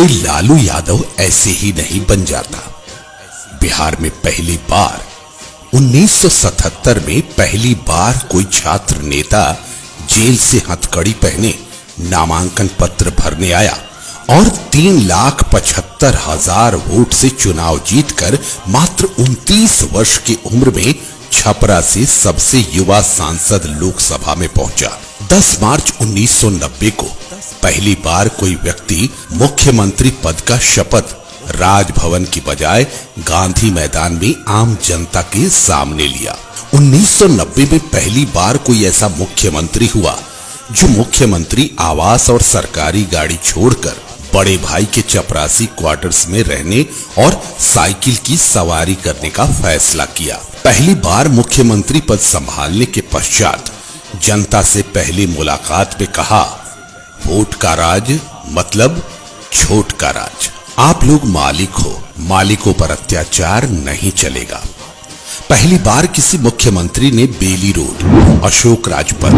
कोई लालू यादव ऐसे ही नहीं बन जाता। बिहार में पहली बार 1977 में पहली बार कोई छात्र नेता जेल से हथकड़ी पहने नामांकन पत्र भरने आया और 3,75,000 वोट से चुनाव जीतकर मात्र 29 वर्ष की उम्र में छपरा से सबसे युवा सांसद लोकसभा में पहुंचा। 10 मार्च 1990 को पहली बार कोई व्यक्ति मुख्यमंत्री पद का शपथ राजभवन की बजाय गांधी मैदान में आम जनता के सामने लिया। 1990 में पहली बार कोई ऐसा मुख्यमंत्री हुआ जो मुख्यमंत्री आवास और सरकारी गाड़ी छोड़कर बड़े भाई के चपरासी क्वार्टर्स में रहने और साइकिल की सवारी करने का फैसला किया। पहली बार मुख्यमंत्री पद संभालने के पश्चात जनता से पहली मुलाकात में कहा, वोट का राज मतलब छोट का राज। आप लोग मालिक हो, मालिकों पर अत्याचार नहीं चलेगा। पहली बार किसी मुख्यमंत्री ने बेली रोड, अशोक राजपथ,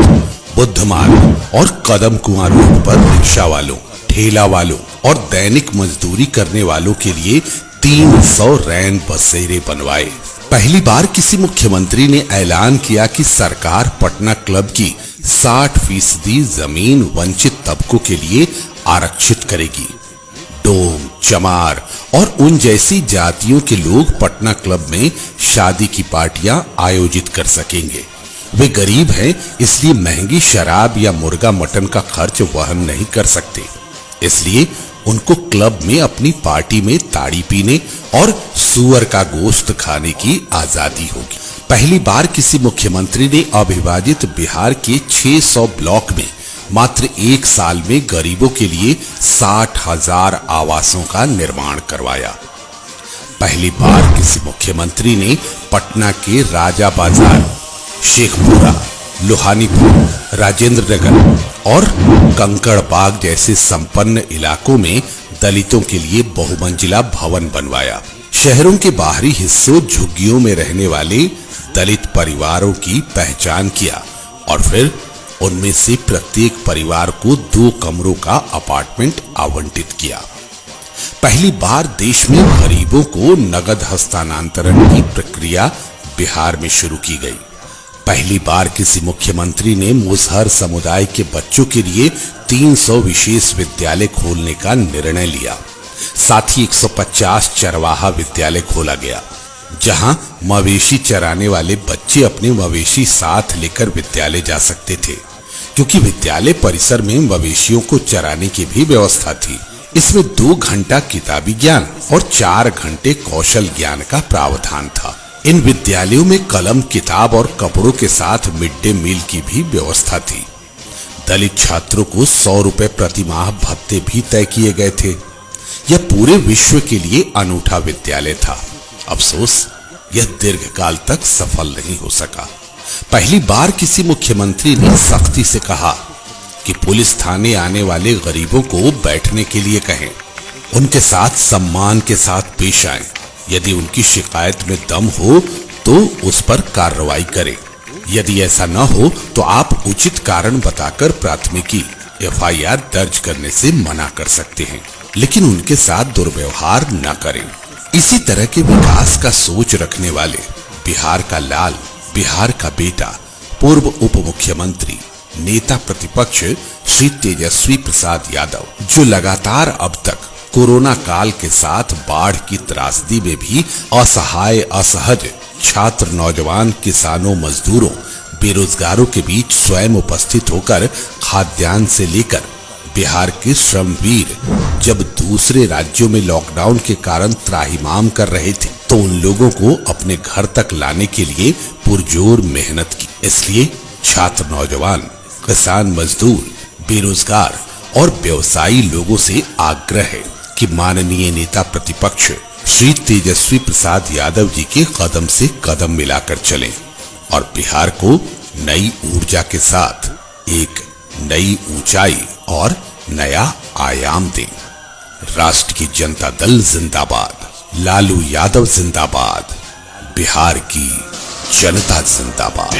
बुद्ध मार्ग और कदम कुआं रोड पर रिक्शा वालों, ठेला वालों और दैनिक मजदूरी करने वालों के लिए 300 रैन बसेरे बनवाए। पहली बार किसी मुख्यमंत्री ने ऐलान किया कि सरकार पटना क्लब की 60% जमीन वंचित तबकों के लिए आरक्षित करेगी। डोम, चमार और उन जैसी जातियों के लोग पटना क्लब में शादी की पार्टियां आयोजित कर सकेंगे। वे गरीब हैं, इसलिए महंगी शराब या मुर्गा मटन का खर्च वहन नहीं कर सकते, इसलिए उनको क्लब में अपनी पार्टी में ताड़ी पीने और सुअर का गोश्त खाने की आजादी होगी। पहली बार किसी मुख्यमंत्री ने अविभाजित बिहार के 600 ब्लॉक में मात्र 1 साल में गरीबों के लिए 60,000 आवासों का निर्माण करवाया। पहली बार किसी मुख्यमंत्री ने पटना के राजा बाजार, शेखपुरा, लोहानीपुर, राजेंद्र नगर और कंकड़ बाग जैसे संपन्न इलाकों में दलितों के लिए बहुमंजिला भवन बनवाया। शहरों के बाहरी हिस्सों झुग्गियों में रहने वाले दलित परिवारों की पहचान किया और फिर उनमें से प्रत्येक परिवार को 2 कमरों का अपार्टमेंट आवंटित किया। पहली बार देश में गरीबों को नगद हस्तांतरण की प्रक्रिया बिहार में शुरू की गई। पहली बार किसी मुख्यमंत्री ने मुसहर समुदाय के बच्चों के लिए 300 विशेष विद्यालय खोलने का निर्णय लिया। साथ ही 150 चरवाहा विद्यालय खोला गया, जहां मवेशी चराने वाले बच्चे अपने मवेशी साथ लेकर विद्यालय जा सकते थे, क्योंकि विद्यालय परिसर में मवेशियों को चराने की भी व्यवस्था थी। इसमें 2 घंटा किताबी ज्ञान और 4 घंटे कौशल ज्ञान का प्रावधान था। इन विद्यालयों में कलम, किताब और कपड़ों के साथ मिड डे मील की भी व्यवस्था थी। दलित छात्रों को 100 रुपए प्रति माह भत्ते भी तय किए गए थे। यह पूरे विश्व के लिए अनूठा विद्यालय था। अफसोस, यह दीर्घकाल तक सफल नहीं हो सका। पहली बार किसी मुख्यमंत्री ने सख्ती से कहा कि पुलिस थाने आने वाले गरीबों को बैठने के लिए कहें, उनके साथ सम्मान के साथ पेश आएं। यदि उनकी शिकायत में दम हो तो उस पर कार्रवाई करें। यदि ऐसा न हो तो आप उचित कारण बताकर प्राथमिकी FIR दर्ज करने से मना कर सकते हैं, लेकिन उनके साथ दुर्व्यवहार न करें। इसी तरह के विकास का सोच रखने वाले बिहार का लाल, बिहार का बेटा, पूर्व उप मुख्यमंत्री, नेता प्रतिपक्ष श्री तेजस्वी प्रसाद यादव, जो लगातार अब तक कोरोना काल के साथ बाढ़ की त्रासदी में भी असहाय, असहज छात्र, नौजवान, किसानों, मजदूरों, बेरोजगारों के बीच स्वयं उपस्थित होकर खाद्यान्न से लेकर बिहार के श्रमवीर जब दूसरे राज्यों में लॉकडाउन के कारण त्राहिमाम कर रहे थे, तो उन लोगों को अपने घर तक लाने के लिए पुरजोर मेहनत की। इसलिए छात्र, नौजवान, किसान, मजदूर, बेरोजगार और व्यवसायी लोगों से आग्रह है कि माननीय नेता प्रतिपक्ष श्री तेजस्वी प्रसाद यादव जी के कदम से कदम मिलाकर चलें और बिहार को नई ऊर्जा के साथ एक नई ऊंचाई और नया आयाम दें। राष्ट्रीय जनता दल जिंदाबाद, लालू यादव जिंदाबाद, बिहार की जनता जिंदाबाद।